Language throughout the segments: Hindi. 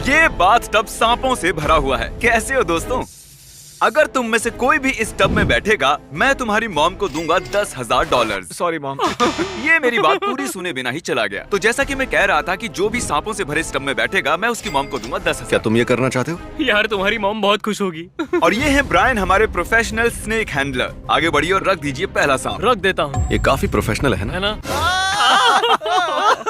ये बाथटब सांपों से भरा हुआ है। कैसे हो दोस्तों? अगर तुम में से कोई भी इस टब में बैठेगा, मैं तुम्हारी मॉम को दूंगा $10,000। Sorry mom. ये मेरी बात पूरी सुने बिना ही चला गया। तो जैसा कि मैं कह रहा था कि जो भी सांपों से भरे इस टब में बैठेगा, मैं उसकी मॉम को दूंगा 10,000। क्या तुम ये करना चाहते हो? यार तुम्हारी मॉम बहुत खुश होगी। और ये है ब्रायन, हमारे प्रोफेशनल स्नेक हैंडलर। आगे बढ़िए और रख दीजिए पहला सांप। रख देता हूँ, ये काफी प्रोफेशनल है है ना? ना?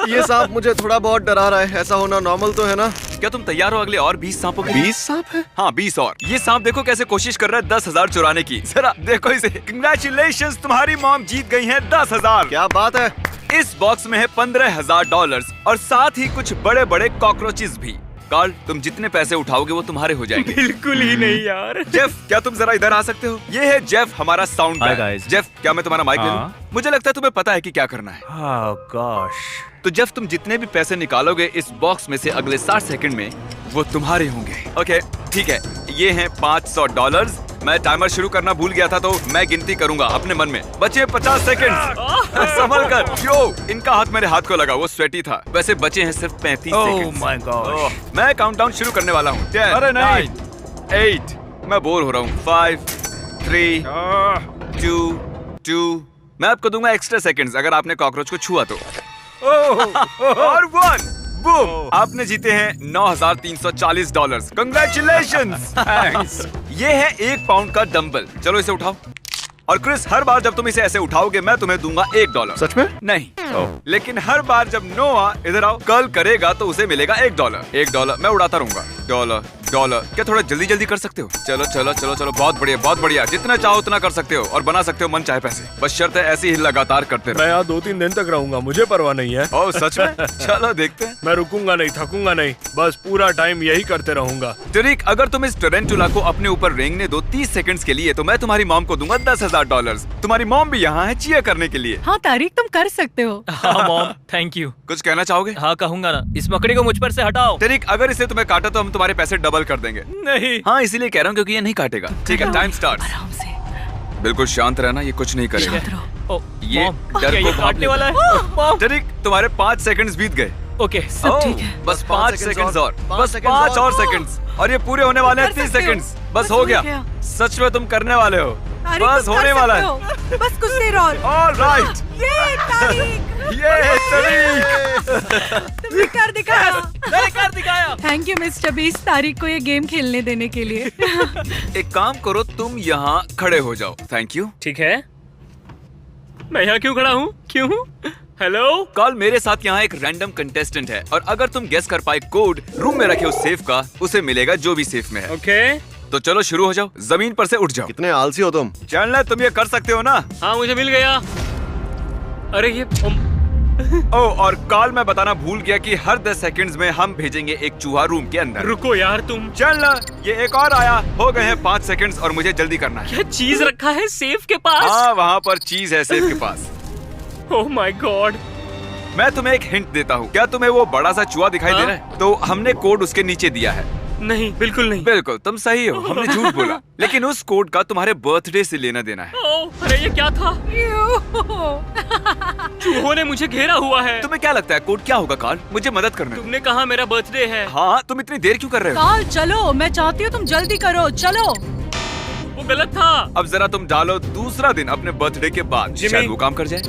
ये सांप मुझे थोड़ा बहुत डरा रहा है। ऐसा होना नॉर्मल तो है ना? क्या तुम तैयार हो अगले और 20 सांपों के लिए? 20 सांप है? हाँ 20 और। ये सांप देखो कैसे कोशिश कर रहा है 10,000 चुराने की। जरा देखो इसे। कंग्रेचुलेशंस, तुम्हारी मॉम जीत गई है 10,000। क्या बात है। इस बॉक्स में है $15,000 और साथ ही कुछ बड़े बड़े कॉकरोचेस भी। कार्ल, तुम जितने पैसे उठाओगे वो तुम्हारे हो जाएंगे। बिल्कुल ही नहीं यार। जेफ, क्या तुम जरा इधर आ सकते हो? ये है जेफ, हमारा sound Hi man. guys. Jeff, क्या मैं तुम्हारा माइक ले लूं? हाँ। मुझे लगता है तुम्हें पता है कि क्या करना है। Oh gosh. तो जेफ, तुम जितने भी पैसे निकालोगे इस बॉक्स में से अगले 60 सेकंड में वो तुम्हारे होंगे। ओके, ठीक है। ये हैं $500। मैं टाइमर शुरू करना भूल गया था तो मैं गिनती करूंगा अपने मन में। बचे 50 सेकंड। संभल कर। यो, इनका हाथ मेरे हाथ को लगा, वो स्वेटी था। वैसे बचे हैं सिर्फ 35 Oh सेकंड। my gosh. मैं काउंटडाउन शुरू करने वाला हूँ। 10, अरे नहीं। 9, 8, मैं बोर हो रहा हूँ। 5, 3, 2, मैं आपको दूंगा एक्स्ट्रा सेकंड्स अगर आपने कॉकरोच को छुआ तो। और 1, बूम, आपने जीते हैं $9,340। कंग्रेचुलेशंस। Thanks. ये है 1 पाउंड का डंबल। चलो इसे उठाओ। और क्रिस, हर बार जब तुम इसे ऐसे उठाओगे मैं तुम्हें दूंगा $1। सच में? नहीं, लेकिन हर बार जब नोआ इधर आओ कर्ल करेगा तो उसे मिलेगा $1। $1 मैं उड़ाता रहूंगा। डॉलर। क्या थोड़ा जल्दी जल्दी कर सकते हो? चलो चलो चलो चलो, बहुत बढ़िया बहुत बढ़िया। जितना चाहो उतना कर सकते हो और बना सकते हो मन चाहे पैसे। बस शर्त है ऐसे ही लगातार करते रहो। मैं यहाँ 2-3 दिन तक रहूंगा, मुझे परवाह नहीं है। ओह सच में? चलो देखते हैं। मैं रुकूंगा नहीं, थकूंगा नहीं, बस पूरा टाइम यही करते रहूंगा। टरिक, अगर तुम इस टरेंटुला को अपने ऊपर रेंगने दो 30 सेकंड्स के लिए तो मैं तुम्हारी मॉम को दूंगा $10,000। तुम्हारी मॉम भी यहाँ है चीयर करने के लिए। हाँ तारिक, तुम कर सकते हो। हाँ मॉम, थैंक यू। कुछ कहना चाहोगे? हाँ कहूंगा ना, इस मकड़ी को मुझ पर से हटाओ। टरिक, अगर इसे तुम्हें काटा तो हम तुम्हारे पैसे डबल कर देंगे। नहीं। हाँ इसीलिए कह रहा हूँ क्योंकि ये नहीं काटेगा। ठीक है, टाइम स्टार्ट। आराम से। बिल्कुल शांत रहना, ये कुछ नहीं करेगा। शांत रहो। ओ, ये मॉम, डर क्या को ये भाप काटने लेता वाला है। है? मॉम, टरिक, तुम्हारे 5 सेकंड्स बीत गए। ओके। सब ओह, ठीक है। बस 5 5 सेकंड्स और। पाँच बस सेकंड्स 5 और और। सेकंड्स और ये पूरे होने वाले हैं कर 30 सकते हो। सेकंड्स। बस हो गया। सच में तुम करने वाले हो। तारिक, बस तुम होने कर वाला सकते है। हो। बस कुछ देर और। All right. ये तारिक, ये टरिक। तुमने कर दिखाया। मैंने कर दिखाया। थैंक यू मिस्टर बीस, तारिक को ये गेम खेलने देने के लिए। एक काम करो, तुम यहाँ खड़े हो जाओ। Thank you. ठीक है, मैं यहाँ क्यों खड़ा हूँ? क्यों? हेलो। कल मेरे साथ यहाँ एक रैंडम कंटेस्टेंट है और अगर तुम गेस कर पाए कोड रूम में रखे उस सेफ का, उसे मिलेगा जो भी सेफ में है। ओके। तो चलो शुरू हो जाओ, जमीन पर से उठ जाओ। कितने आलसी हो तुम। चैंडलर, तुम ये कर सकते हो ना? हाँ मुझे मिल गया। अरे ये ओह, और कॉल मैं बताना भूल गया कि हर 10 सेकंड्स में हम भेजेंगे एक चूहा रूम के अंदर। रुको यार तुम। चैंडलर, ये एक और आया। हो गए हैं 5 सेकंड्स और मुझे जल्दी करना है। क्या चीज रखा है सेफ के पास? हाँ, वहाँ पर चीज है सेफ के पास। Oh my God. मैं तुम्हें एक हिंट देता हूँ। क्या तुम्हें वो बड़ा सा चूहा दिखाई दे रहा है? तो हमने कोड उसके नीचे दिया है। नहीं, बिल्कुल नहीं। बिल्कुल, तुम सही हो, हमने झूठ बोला। लेकिन उस कोड का तुम्हारे बर्थडे से लेना देना है। ओह, अरे ये क्या था? चूहों ने मुझे घेरा हुआ है। तुम्हें क्या लगता है कोड क्या होगा कार्ल? मुझे मदद करना। तुमने कहा मेरा बर्थडे है। हाँ, तुम इतनी देर क्यों कर रहे हो? काल चलो, मैं चाहती हूँ तुम जल्दी करो। चलो। वो गलत था। अब जरा तुम डालो दूसरा दिन अपने बर्थडे के बाद, जिमी। शायद वो काम कर जाए।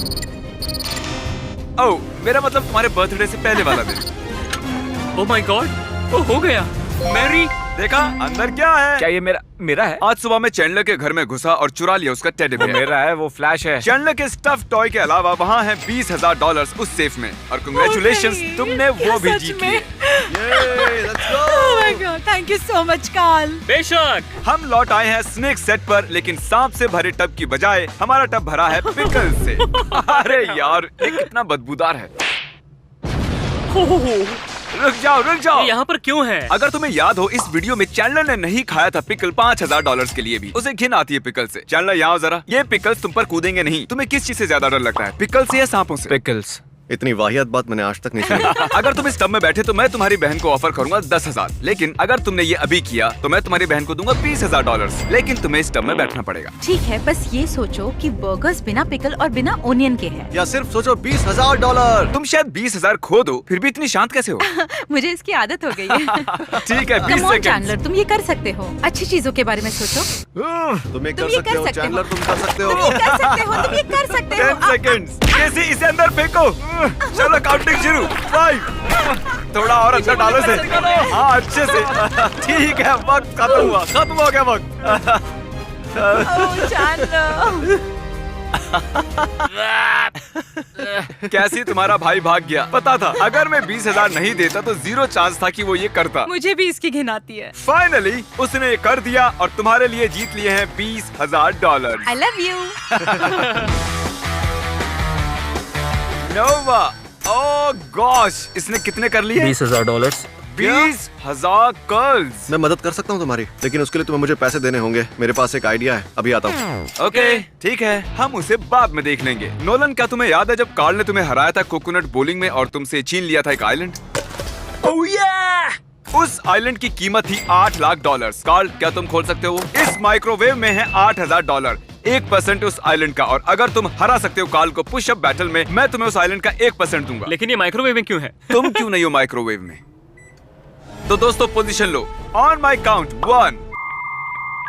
ओह, मेरा मतलब तुम्हारे बर्थडे से पहले वाला दिन। ओह माय गॉड, वो हो गया। मैरी, देखा अंदर क्या है? क्या ये मेरा है? आज सुबह मैं चैंडलर के घर में घुसा और चुरा लिया उसका टेडी वो बेयर। मेरा है, वो फ्लैश है। चैंडलर के स्टफ टॉय के अलावा वहाँ है $20,000 उस सेफ में। और कंग्रेचुलेशंस, नहीं, तुमने क्या वो भी सच जीत में? लिए। Oh my God, thank you so much, काल। बेशक। हम लौट आए हैं स्नेक सेट पर, लेकिन सांप से भरे टब की बजाय हमारा टब भरा है पिकल से। अरे यार, ये कितना बदबूदार है। रुक जाओ। ये यहाँ पर क्यों है? अगर तुम्हें याद हो, इस वीडियो में चैंडलर ने नहीं खाया था पिकल $5,000 के लिए भी। उसे घिन आती है पिकल से। चैंडलर यहाँ जरा, ये पिकल्स तुम पर कूदेंगे नहीं। तुम्हें किस चीज से ज्यादा डर लगता है, पिकल से या सांपों से? पिकल्स। इतनी वाहियात बात मैंने आज तक नहीं सुनी। अगर तुम इस टब में बैठे तो मैं तुम्हारी बहन को ऑफर करूंगा 10,000, लेकिन अगर तुमने ये अभी किया तो मैं तुम्हारी बहन को दूंगा $20,000, लेकिन तुम्हें इस टब में बैठना पड़ेगा। ठीक है, बस ये सोचो कि बर्गर्स बिना पिकल और बिना ओनियन के हैं। या सिर्फ सोचो $20,000। तुम शायद 20,000 खो दो, फिर भी इतनी शांत कैसे हो? मुझे इसकी आदत हो गई है। ठीक है, 20 Come on, सेकंड। चैंडलर, तुम ये कर सकते हो। अच्छी चीजों के बारे में सोचो। तुम ये तुम कर ये सकते कर हो सकते हो। चैंडलर, तुम कर सकते तुम ये हो। कर सकते हो, तुम ये कर सकते हो। 10 सेकंड्स। केसी इसे अंदर फेंको। चलो काउंटिंग शुरू। 5। थोड़ा और अंदर डालो इसे। हाँ, अच्छे से। ठीक है, वक्त खत्म हो गया वक्त। ओह, चैंडलर। कैसी तुम्हारा भाई भाग गया। पता था अगर मैं 20,000 नहीं देता तो 0 चांस था कि वो ये करता। मुझे भी इसकी घिन आती है। फाइनली उसने ये कर दिया और तुम्हारे लिए जीत लिए हैं $20,000। I love you. Nova, oh gosh, इसने कितने कर लिए? $20,000। 20,000 कर्ल्स। मैं मदद कर सकता हूँ तुम्हारी, लेकिन उसके लिए तुम्हें मुझे पैसे देने होंगे। मेरे पास एक आइडिया है, अभी आता हूँ। ओके, ठीक है, हम उसे बाद में देख लेंगे। नोलन, क्या तुम्हें याद है जब कार्ल ने तुम्हें हराया था कोकोनट बोलिंग में और तुमसे छीन लिया था एक आइलैंड? Oh yeah! उस आइलैंड की कीमत थी $8 लाख। कार्ल, क्या तुम खोल सकते हो? इस माइक्रोवेव में है $8,000, 1% उस आइलैंड का। और अगर तुम हरा सकते हो कार्ल को पुशअप बैटल में, मैं तुम्हें उस आइलैंड का 1% दूंगा। लेकिन ये माइक्रोवेव में क्यों है? तुम क्यों नहीं हो माइक्रोवेव में? तो दोस्तों position low. On my count 1,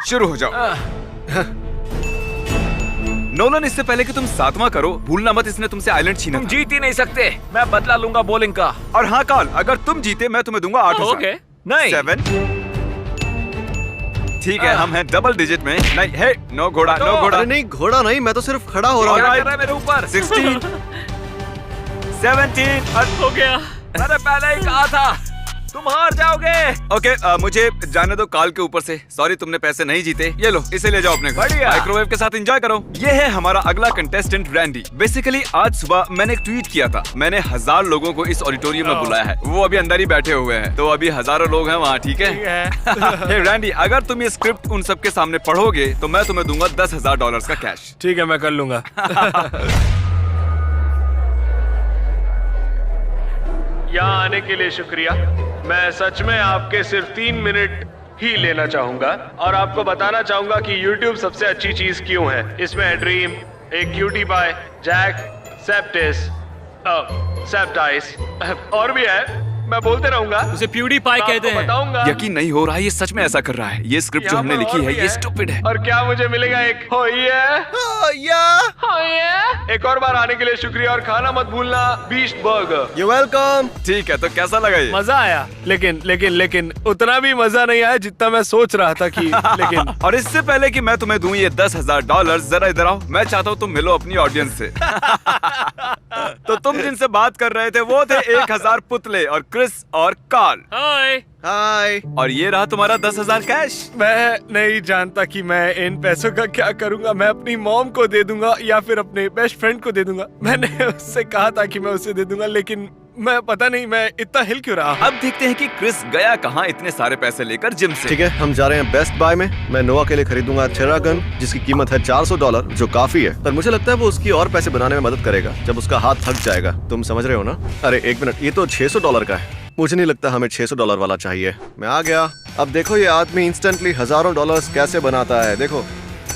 शुरू हो जाओ। नोलन, इससे पहले कि तुम 7वां करो, भूलना मत इसने तुमसे आइलैंड छीना तुम था। जीत ही नहीं सकते। मैं बदला लूंगा बॉलिंग का। और हाँ कार्ल, अगर तुम जीते मैं तुम्हें दूंगा 8,000। ओके। नहीं। 7। ठीक है, हम हैं डबल डिजिट में। नहीं है, नो घोड़ा, नो घोड़ा। अरे नहीं, घोड़ा नहीं, मैं तो सिर्फ खड़ा हो रहा Alright. हूँ। कर रहा है मेरे ऊपर। 16, 17 और हो गया। मैंने पहले ही कहा था तुम हार जाओगे। ओके, मुझे जाने दो कार्ल के ऊपर से। सॉरी, तुमने पैसे नहीं जीते। ये लो, इसे ले जाओ अपने घर। बढ़िया। माइक्रोवेव के साथ एंजॉय करो। ये है हमारा अगला कंटेस्टेंट रैंडी। बेसिकली आज सुबह मैंने एक ट्वीट किया था। मैंने 1000 लोगों को इस ऑडिटोरियम में बुलाया है। वो अभी अंदर ही बैठे हुए हैं, तो अभी हजारों लोग हैं वहाँ। ठीक है? हे रैंडी, अगर तुम ये स्क्रिप्ट उन सबके सामने पढ़ोगे तो मैं तुम्हें दूंगा $10,000 का कैश। ठीक है, मैं कर लूंगा। यहाँ आने के लिए शुक्रिया। मैं सच में आपके सिर्फ 3 मिनट ही लेना चाहूंगा और आपको बताना चाहूंगा कि YouTube सबसे अच्छी चीज क्यों है। इसमें है ड्रीम, एक क्यूटी पाई, जैक, सेप्टिस, सेप्टाइस और भी है। मैं बोलते रहूंगा। उसे प्यूडीपाई कहते हैं। बताऊंगा। यकीन नहीं हो रहा है, ये सच में ऐसा कर रहा है। ये स्क्रिप्ट जो यहाँ हमने पर लिखी और है भी ये स्टूपिड है। और क्या मुझे मिलेगा एक हो एक और बार आने के लिए शुक्रिया और खाना मत भूलना बीस्ट बर्गर। You welcome. ठीक है, तो कैसा लगा ये? मजा आया, लेकिन उतना भी मजा नहीं आया जितना मैं सोच रहा था कि लेकिन और इससे पहले कि मैं तुम्हें दूं ये $10,000, जरा इधर आओ। मैं चाहता हूँ तुम मिलो अपनी ऑडियंस से। तो तुम जिनसे बात कर रहे थे वो थे 1000 पुतले और क्रिस और कार्ल। हाय। हाय। और ये रहा तुम्हारा 10,000 कैश। मैं नहीं जानता कि मैं इन पैसों का क्या करूंगा। मैं अपनी मॉम को दे दूंगा या फिर अपने बेस्ट फ्रेंड को दे दूंगा। मैंने उससे कहा था कि मैं उसे दे दूंगा, लेकिन मैं पता नहीं मैं इतना हिल क्यों रहा। अब देखते हैं कि क्रिस गया कहाँ इतने सारे पैसे लेकर जिम से। ठीक है, हम जा रहे हैं बेस्ट बाय में। मैं नोवा के लिए खरीदूंगा थेरा गन, जिसकी कीमत है $400, जो काफी है। पर मुझे लगता है वो उसकी और पैसे बनाने में मदद करेगा जब उसका हाथ थक जाएगा। तुम समझ रहे हो ना? अरे एक मिनट, ये तो $600 का है। मुझे नहीं लगता हमें $600 वाला चाहिए। मैं आ गया। अब देखो ये आदमी इंस्टेंटली हजारों डॉलर्स कैसे बनाता है। देखो,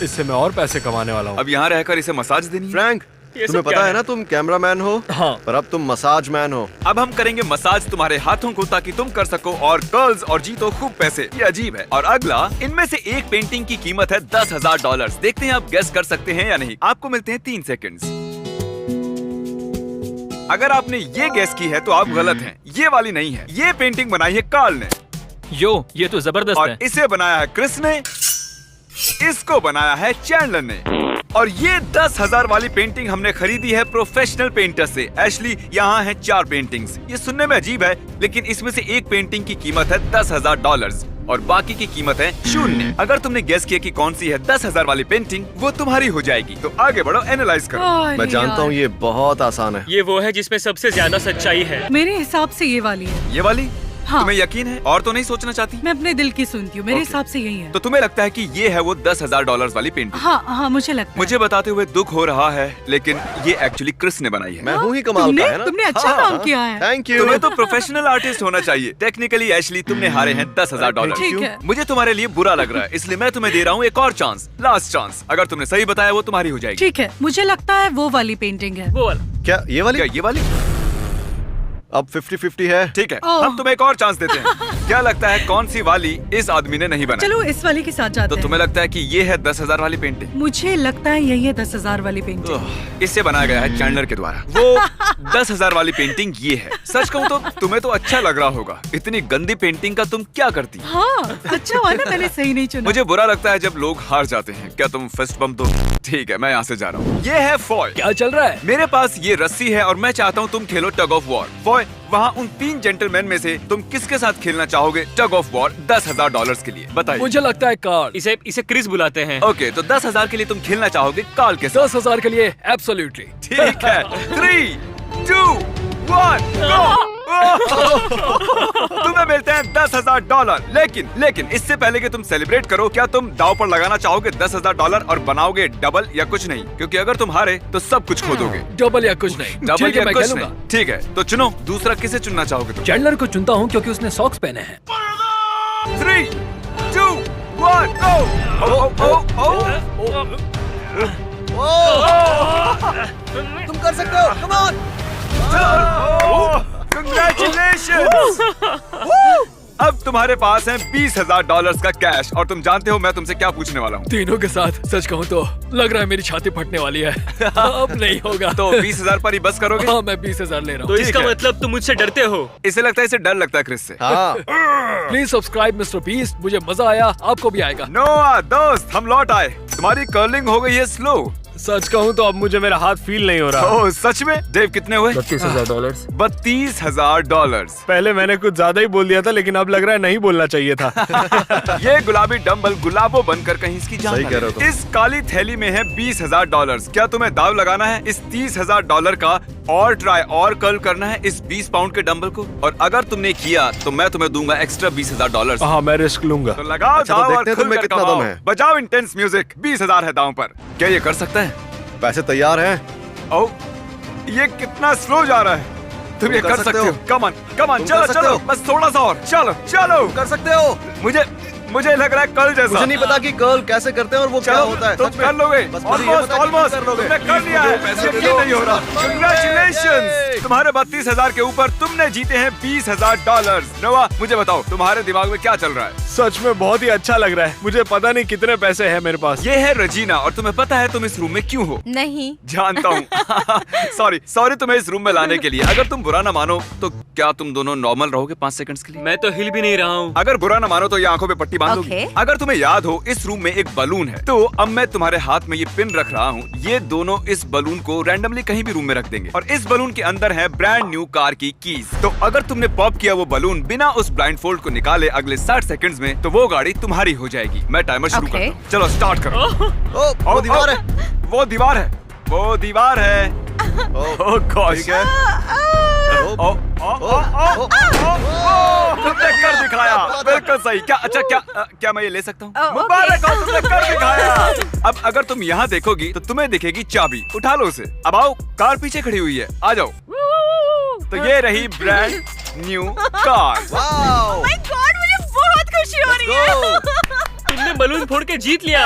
इससे मैं और पैसे कमाने वाला हूँ। अब यहाँ रहकर इसे मसाज देनी है। फ्रैंक, ये तुम्हें सब क्या पता है है? ना तुम कैमरामैन हो, हाँ। पर अब तुम मसाज मैन हो। अब हम करेंगे मसाज तुम्हारे हाथों को ताकि तुम कर सको और कर्ल्स और जीतो खूब पैसे। ये अजीब है। और अगला, इनमें से एक पेंटिंग की कीमत है $10,000। देखते हैं आप गेस कर सकते हैं या नहीं। आपको मिलते हैं 3 सेकंड्स। अगर आपने ये गेस की है तो आप गलत हैं। ये वाली नहीं है। ये पेंटिंग बनाई है कार्ल ने ये तो जबरदस्त और है। इसे बनाया है क्रिस ने, इसको बनाया है चैंडलर ने। और ये 10,000 वाली पेंटिंग हमने खरीदी है प्रोफेशनल पेंटर से। एशली, यहाँ हैं 4 पेंटिंग्स। ये सुनने में अजीब है, लेकिन इसमें से एक पेंटिंग की कीमत है $10,000 और बाकी की कीमत है 0। अगर तुमने गेस किया कि कौन सी है 10,000 वाली पेंटिंग, वो तुम्हारी हो जाएगी। तो आगे बढ़ो, एनालाइज करो। मैं जानता हूँ ये बहुत आसान है। ये वो है जिसमें सबसे ज्यादा सच्चाई है। मेरे हिसाब से ये वाली है। ये वाली हाँ। तुम्हें यकीन है और तो नहीं सोचना चाहती? मैं अपने दिल की सुनती हूँ, मेरे Okay. हिसाब से यही है। तो तुम्हें लगता है कि ये है वो $10,000 वाली पेंटिंग? हाँ हाँ, मुझे लगता है। मुझे बताते हुए दुख हो रहा है, लेकिन ये एक्चुअली क्रिस ने बनाई है। मैं हूँ ही कमाल का, है ना? तुमने अच्छा काम किया है। Thank you. तुम्हें तो प्रोफेशनल आर्टिस्ट होना चाहिए। टेक्निकली एशली तुमने हारे हैं $10,000। ठीक है। मुझे तुम्हारे लिए बुरा लग रहा है, इसलिए मैं तुम्हें दे रहा हूँ एक और चांस, लास्ट चांस। अगर तुमने सही बताया वो तुम्हारी हो जाएगी। ठीक है, मुझे लगता है वो वाली पेंटिंग है। वो वाला। क्या ये वाली? क्या ये वाली? अब 50-50 है। ठीक है, ओह। हम तुम्हें एक और चांस देते हैं। क्या लगता है कौन सी वाली इस आदमी ने नहीं बनाई? चलो इस वाली के साथ जाते तो हैं। तुम्हें लगता है कि ये है 10,000 वाली पेंटिंग? मुझे लगता है यही है 10,000 वाली पेंटिंग। इससे बनाया गया है चैंडलर के द्वारा। वो 10,000 वाली पेंटिंग ये है। सच कहूँ तो तुम्हें तो अच्छा लग रहा होगा। इतनी गंदी पेंटिंग का तुम क्या करती? हाँ, अच्छा हुआ ना मैंने सही नहीं चुना। मुझे बुरा लगता है जब लोग हार जाते हैं। क्या तुम फिस्ट बम्प दो? ठीक है, मैं यहाँ से जा रहा हूँ। ये है फॉय। क्या चल रहा है? मेरे पास ये रस्सी है और मैं चाहता हूँ तुम खेलो टग ऑफ वॉर। फॉय, वहाँ उन 3 जेंटलमैन में से तुम किसके साथ खेलना चाहोगे टग ऑफ वॉर $10,000 के लिए? बताइए। मुझे लगता है कार्ल। इसे इसे क्रिस बुलाते हैं। ओके, तो 10,000 के लिए तुम खेलना चाहोगे कार्ल के साथ? 10,000 के लिए एब्सोल्युटली। ठीक है। 3, 2, 1, गो। तुम्हें मिलते हैं $10,000। लेकिन इससे पहले कि तुम सेलिब्रेट करो, क्या तुम दाव पर लगाना चाहोगे $10,000 और बनाओगे डबल या कुछ नहीं? क्योंकि अगर तुम हारे तो सब कुछ खो दोगे। डबल या कुछ नहीं। डबल ठीक है, या मैं कुछ खेलूंगा। नहीं। ठीक है, तो चुनो दूसरा। किसे चुनना चाहोगे तुम? चैंडलर को चुनता हूँ क्योंकि उसने सॉक्स पहने हैं। 3, 2, 1, तुम कर सकते हो, कम ऑन। Congratulations! अब तुम्हारे पास है $20,000 का कैश और तुम जानते हो मैं तुमसे क्या पूछने वाला हूँ। तीनों के साथ सच कहूँ तो लग रहा है मेरी छाती फटने वाली है। अब नहीं होगा। तो 20,000 पर ही बस करोगे? हाँ, मैं 20,000 ले रहा हूँ। तो इसका मतलब तुम मुझसे डरते हो? इसे लगता है इसे डर लगता है क्रिस से। हाँ। Please subscribe mister beast. मुझे मजा आया, आपको भी आएगा। नोआ दोस्त, हम लौट आए। तुम्हारी कर्लिंग हो गई है स्लो। सच कहूँ तो अब मुझे मेरा हाथ फील नहीं हो रहा। ओह सच में? डेव कितने हुए? $32,000। $32,000। पहले मैंने कुछ ज्यादा ही बोल दिया था, लेकिन अब लग रहा है नहीं बोलना चाहिए था। ये गुलाबी डंबल गुलाबो बनकर कहीं इसकी जान सही ना कह रहे ले। हो तुम। इस काली थैली में है $20,000। क्या तुम्हें दाव लगाना है इस $30,000 का और ट्राई और कर्ल करना है इस 20 पाउंड के डंबल को? और अगर तुमने किया तो मैं तुम्हें दूंगा एक्स्ट्रा $20,000। हाँ, मैं रिस्क लूंगा। तो लगाओ अच्छा, तो दाव और देखते हैं तुम में खुलकर कितना कमाओ। दम है। बजाओ इंटेंस म्यूजिक। 20,000 है दांव पर। क्या ये कर सकता है? पैसे तैयार हैं। ओ, ये कितना स्लो जा रहा है। तुम ये कर सकते हो। कम ऑन तुम चलो कर सकते चलो, हो। बस थोड़ा सा और। चलो कर सकते हो। मुझे लग रहा है कल जैसा। मुझे नहीं पता कि कर्ल कैसे करते हैं और वो क्या चलो, होता है। तुम सच में। कर लोगे। बस मुझे ये पता है कि तुम ऑलमोस्ट कर लोगे। तुमने कर लिया है। पैसे यकीन दे दो। नहीं हो रहा। Congratulations! तुम्हारे 32,000 के ऊपर तुमने जीते हैं $20,000। नोआ, मुझे बताओ तुम्हारे दिमाग में क्या चल रहा है? सच में बहुत ही अच्छा लग रहा है। मुझे पता नहीं कितने पैसे हैं मेरे पास। ये है रजीना और तुम्हें पता है तुम इस रूम में क्यों हो? नहीं। जानता हूँ। सॉरी तुम्हें इस रूम में लाने के लिए। अगर तुम बुरा ना मानो तो क्या तुम दोनों नॉर्मल रहोगे 5 सेकंड्स के लिए? मैं तो हिल भी नहीं रहा हूँ। अगर बुरा ना मानो तो ये आंखों पे पट्टी बांध दोगी। Okay. अगर तुम्हें याद हो इस रूम में एक बलून है, तो अब मैं तुम्हारे हाथ में ये पिन रख रहा हूँ। ये दोनों इस बलून को रैंडमली कहीं भी रूम में रख देंगे और इस बलून के अंदर है ब्रांड न्यू कार की कीज। तो अगर तुमने पॉप किया वो बलून बिना उस ब्लाइंड फोल्ड को निकाले अगले 60 सेकंड्स में, तो वो गाड़ी तुम्हारी हो जाएगी। मैं टाइमर शुरू करता हूँ। चलो स्टार्ट करो। ओ, वो दीवार है। वो दीवार है। वो दीवार है। ओह गॉश। ठीक है। ओ, तुमने कर दिखाया। बिल्कुल सही। क्या मैं ये ले सकता हूँ? मुबारक हो, तुमने कर दिखाया। अब अगर तुम यहाँ देखोगी तो तुम्हें दिखेगी चाबी। उठा लो उसे। अब आओ, कार पीछे खड़ी हुई है, आ जाओ। तो ये रही brand new car. Wow. My God, मुझे बहुत खुशी हो रही है। Go. तुमने बलून फोड़ के जीत लिया।